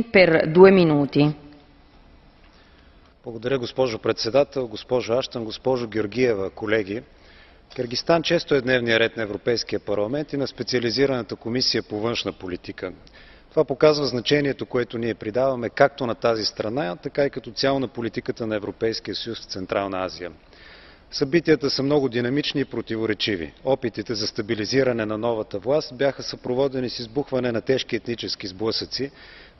Per 2 minuti. Благодаря, госпожо председател, госпожо Аштън, госпожо Георгиева, колеги. Киргизстан често е в дневния ред на Европейския парламент и на специализираната комисия по външна политика. Това показва значението, което ние придаваме както на тази страна, така и като цяло на политиката на Европейския съюз в Централна Азия. Събитията са много динамични и противоречиви. Опитите за стабилизиране на новата власт бяха съпроводени с избухване на тежки етнически сблъсъци,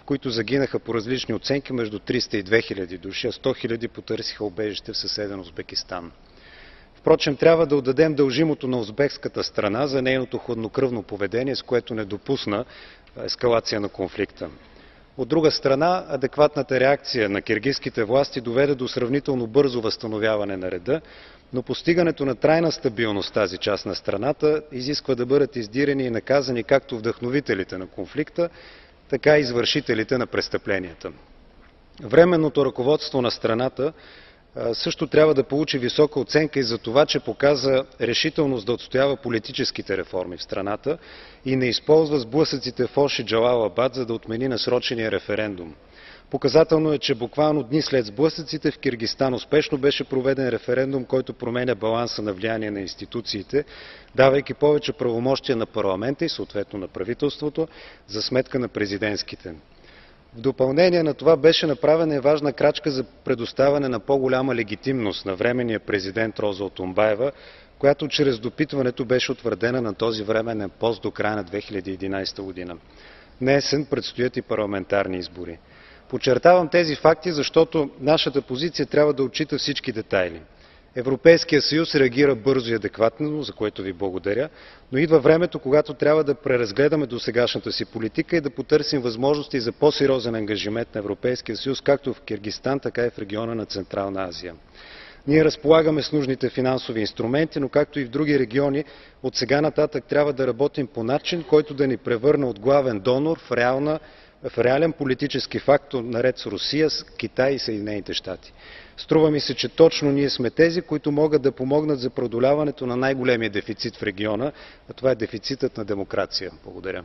в които загинаха по различни оценки между 300 и 2000 души, а 100 000 потърсиха убежище в съседен Узбекистан. Впрочем, трябва да отдадем дължимото на узбекската страна за нейното хладнокръвно поведение, с което не допусна ескалация на конфликта. От друга страна, адекватната реакция на киргизските власти доведе до сравнително бързо възстановяване на реда, но постигането на трайна стабилност в тази част на страната изисква да бъдат издирени и наказани както вдъхновителите на конфликта, така и извършителите на престъпленията. Временното ръководство на страната също трябва да получи висока оценка и за това, че показа решителност да отстоява политическите реформи в страната и не използва сблъсъците в Ош и Джалалабад, за да отмени насрочения референдум. Показателно е, че буквално дни след сблъсъците в Киргизстан успешно беше проведен референдум, който променя баланса на влияние на институциите, давайки повече правомощия на парламента и съответно на правителството за сметка на президентските. В допълнение на това беше направена и важна крачка за предоставяне на по-голяма легитимност на временния президент Роза Отунбаева, която чрез допитването беше утвърдена на този временен пост до края на 2011 година. Наесен предстоят и парламентарни избори. Подчертавам тези факти, защото нашата позиция трябва да отчита всички детайли. Европейският съюз реагира бързо и адекватно, за което ви благодаря, но идва времето, когато трябва да преразгледаме досегашната си политика и да потърсим възможности за по-сериозен ангажимент на Европейския съюз, както в Киргизстан, така и в региона на Централна Азия. Ние разполагаме с нужните финансови инструменти, но както и в други региони, от сега нататък трябва да работим по начин, който да ни превърне от главен донор в реален политически фактор наред с Русия, с Китай и Съединените щати. Струва ми се, че точно ние сме тези, които могат да помогнат за преодоляването на най-големия дефицит в региона, а това е дефицитът на демокрация. Благодаря.